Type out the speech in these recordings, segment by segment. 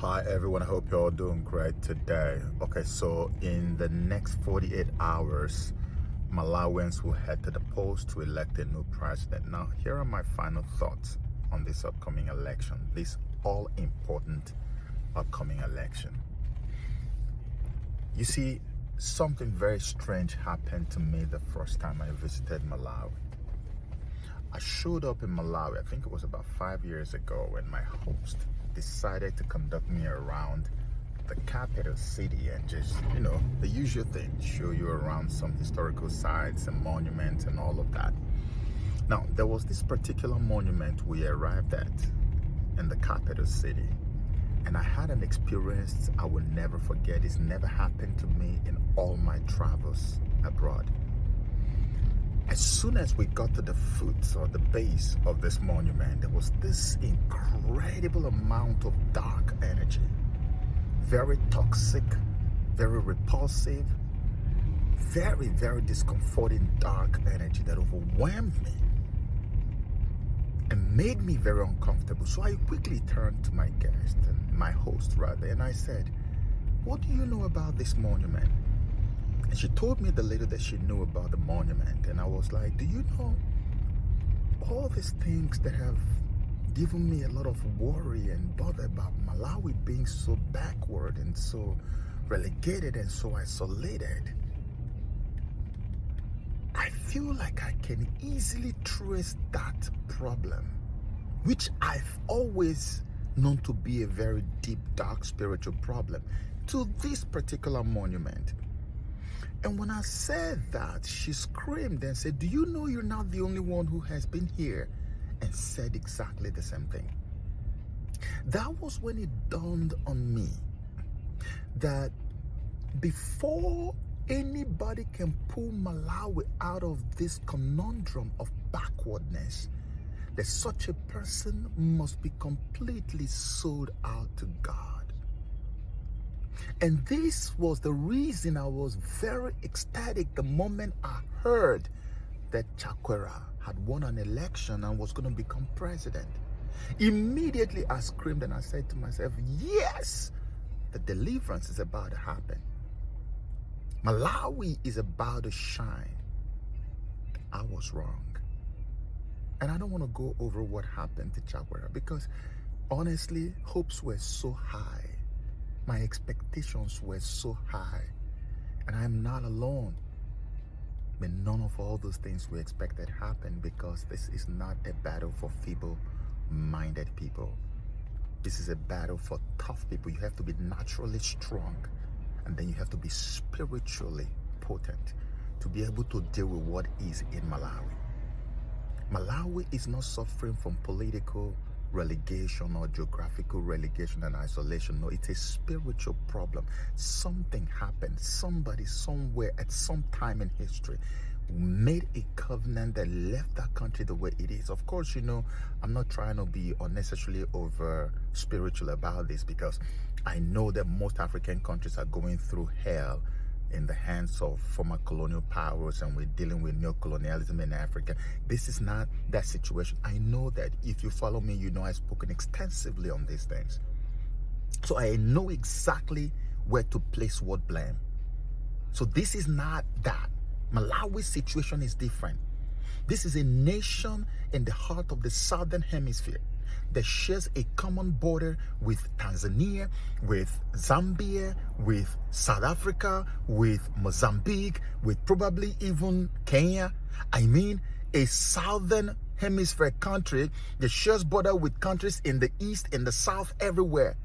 Hi everyone, I hope you're all doing great today. Okay, so in the next 48 hours, Malawians will head to the polls to elect a new president. Now, here are my final thoughts on this upcoming election, this all-important upcoming election. You see, something very strange happened to me the first time I visited Malawi. I showed up in Malawi, I think it was about 5 years ago, when my host decided to conduct me around the capital city and just, the usual thing, show you around some historical sites and monuments and all of that. Now, there was this particular monument we arrived at in the capital city, and I had an experience I will never forget. It's never happened to me in all my travels abroad. As soon as we got to the foot or the base of this monument, there was this incredible amount of dark energy. Very toxic, very repulsive, very, very discomforting dark energy that overwhelmed me and made me very uncomfortable. So I quickly turned to my guest, and my host rather, and I said, "What do you know about this monument?" And she told me the little that she knew about the monument. And I was like, "Do you know all these things that have given me a lot of worry and bother about Malawi being so backward and so relegated and so isolated? I feel like I can easily trace that problem, which I've always known to be a very deep, dark spiritual problem, to this particular monument." And when I said that, she screamed and said, "Do you know you're not the only one who has been here?" And said exactly the same thing. That was when it dawned on me that before anybody can pull Malawi out of this conundrum of backwardness, that such a person must be completely sold out to God. And this was the reason I was very ecstatic the moment I heard that Chakwera had won an election and was going to become president. Immediately I screamed and I said to myself, yes, the deliverance is about to happen. Malawi is about to shine. I was wrong. And I don't want to go over what happened to Chakwera because honestly, hopes were so high. My expectations were so high, and I'm not alone. But none of all those things we expected happened, because this is not a battle for feeble-minded people. This is a battle for tough people. You have to be naturally strong, and then you have to be spiritually potent to be able to deal with what is in Malawi. Malawi is not suffering from political relegation or geographical relegation and isolation. No, it's a spiritual problem. Something happened. Somebody somewhere at some time in history made a covenant that left that country the way it is. Of course, I'm not trying to be unnecessarily over spiritual about this, because I know that most African countries are going through hell in the hands of former colonial powers, and we're dealing with neocolonialism in Africa. This is not that situation. I know that. If you follow me, I've spoken extensively on these things. So I know exactly where to place what blame. So this is not that. Malawi's situation is different. This is a nation in the heart of the southern hemisphere that shares a common border with Tanzania, with Zambia, with South Africa, with Mozambique, with probably even Kenya. I mean, a southern hemisphere country that shares border with countries in the east, in the south, everywhere.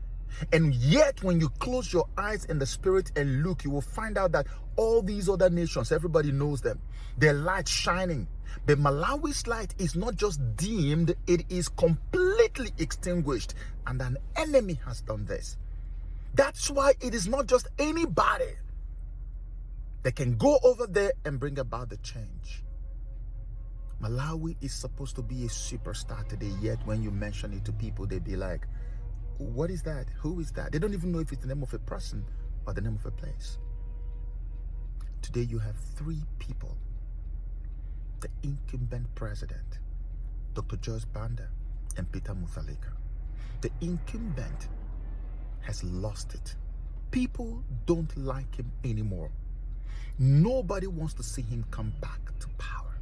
And yet, when you close your eyes in the spirit and look, you will find out that all these other nations, everybody knows them. Their light shining. But Malawi's light is not just dimmed, it is completely extinguished. And an enemy has done this. That's why it is not just anybody that can go over there and bring about the change. Malawi is supposed to be a superstar today, yet when you mention it to people, they be like, what is that? Who is that? They don't even know if it's the name of a person or the name of a place. Today you have three people. The incumbent president, Dr. Joyce Banda and Peter Mutharika. The incumbent has has lost it. People don't like him anymore. Nobody wants to see him come back to power.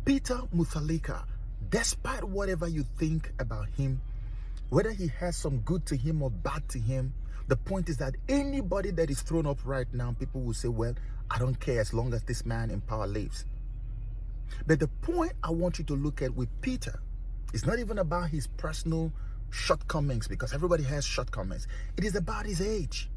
Peter Mutharika, despite whatever you think about him, whether he has some good to him or bad to him, the point is that anybody that is thrown up right now, people will say, well, I don't care as long as this man in power lives. But the point I want you to look at with Peter is not even about his personal shortcomings, because everybody has shortcomings. It is about his age.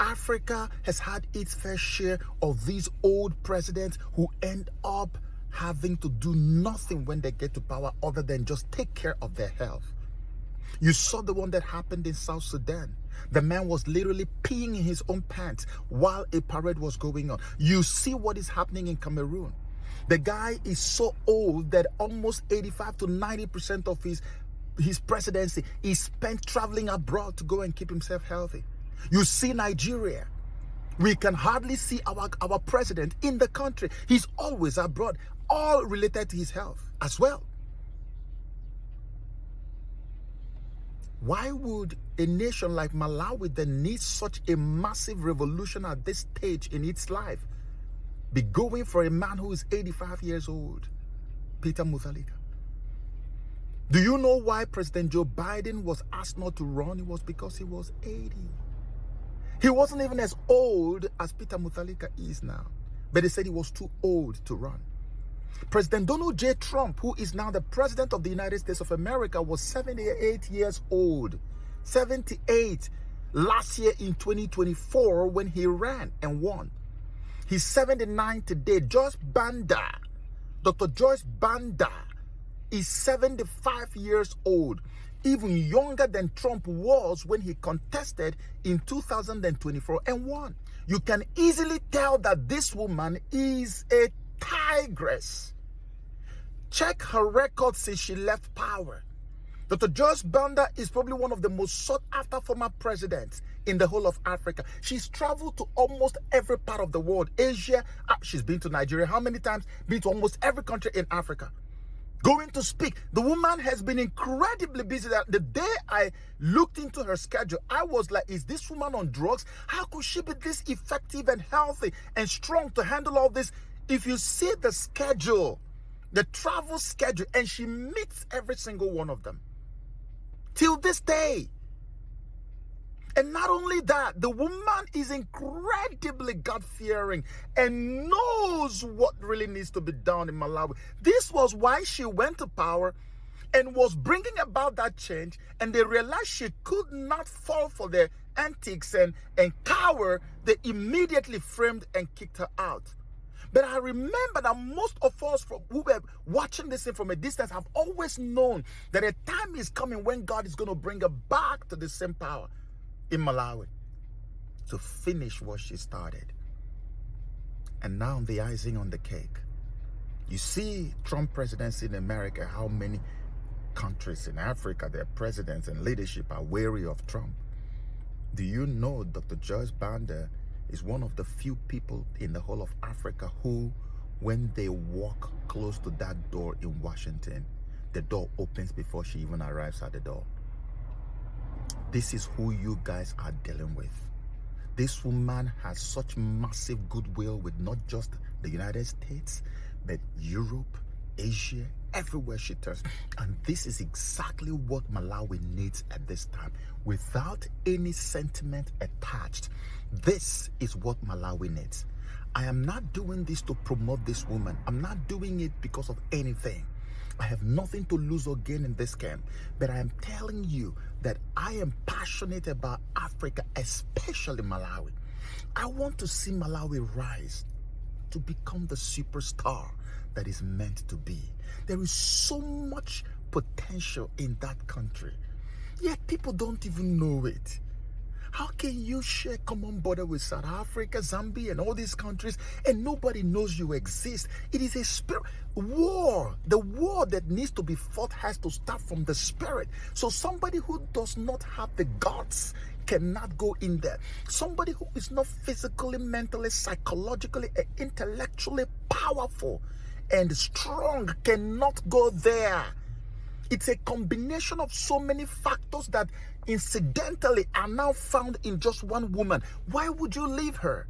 Africa has had its fair share of these old presidents who end up having to do nothing when they get to power other than just take care of their health. You saw the one that happened in South Sudan. The man was literally peeing in his own pants while a parade was going on. You see what is happening in Cameroon. The guy is so old that almost 85 to 90% of his presidency is spent traveling abroad to go and keep himself healthy. You see Nigeria. We can hardly see our president in the country. He's always abroad, all related to his health as well. Why would a nation like Malawi that needs such a massive revolution at this stage in its life be going for a man who is 85 years old, Peter Mutharika? Do you know why President Joe Biden was asked not to run? It was because he was 80. He wasn't even as old as Peter Mutharika is now, but they said he was too old to run. President Donald J. Trump, who is now the President of the United States of America, was 78 years old. 78 last year in 2024 when he ran and won. He's 79 today. Joyce Banda, Dr. Joyce Banda, is 75 years old, even younger than Trump was when he contested in 2024 and won. You can easily tell that this woman is a tigress. Check her record since she left power. Dr. Joyce Banda is probably one of the most sought after former presidents in the whole of Africa. She's traveled to almost every part of the world. Asia, she's been to Nigeria. How many times? Been to almost every country in Africa. Going to speak. The woman has been incredibly busy. The day I looked into her schedule, I was like, is this woman on drugs? How could she be this effective and healthy and strong to handle all this? If you see the schedule, the travel schedule, and she meets every single one of them till this day. And not only that, the woman is incredibly God-fearing and knows what really needs to be done in Malawi. This was why she went to power and was bringing about that change, and they realized she could not fall for their antics and cower. They immediately framed and kicked her out. But I remember that most of us who were watching this thing from a distance have always known that a time is coming when God is going to bring her back to the same power in Malawi to finish what she started. And now the icing on the cake. You see Trump presidency in America, how many countries in Africa, their presidents and leadership are wary of Trump. Do you know Dr. Joyce Banda is one of the few people in the whole of Africa who, when they walk close to that door in Washington, the door opens before she even arrives at the door. This is who you guys are dealing with. This woman has such massive goodwill with not just the United States, but Europe, Asia, everywhere she turns. And this is exactly what Malawi needs at this time, without any sentiment attached. This is what Malawi needs. I am not doing this to promote this woman. I'm not doing it because of anything. I have nothing to lose or gain in this camp, but I am telling you that I am passionate about Africa, especially Malawi. I want to see Malawi rise to become the superstar that is meant to be. There is so much potential in that country, yet people don't even know it. How can you share common border with South Africa, Zambia, and all these countries, and nobody knows you exist? It is a spirit war. The war that needs to be fought has to start from the spirit. So somebody who does not have the guts cannot go in there. Somebody who is not physically, mentally, psychologically, and intellectually powerful and strong cannot go there. It's a combination of so many factors that incidentally are now found in just one woman. Why would you leave her?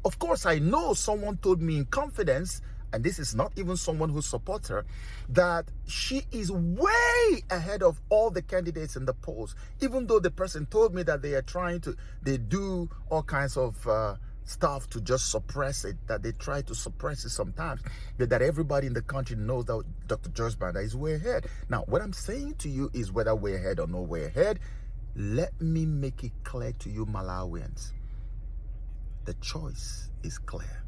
Of course, I know someone told me in confidence, and this is not even someone who supports her, that she is way ahead of all the candidates in the polls, even though the person told me that they do all kinds of stuff to just suppress it, that they try to suppress it sometimes, but that everybody in the country knows that Dr. Joyce Banda is way ahead. Now, what I'm saying to you is whether way ahead or no way ahead, let me make it clear to you Malawians. The choice is clear.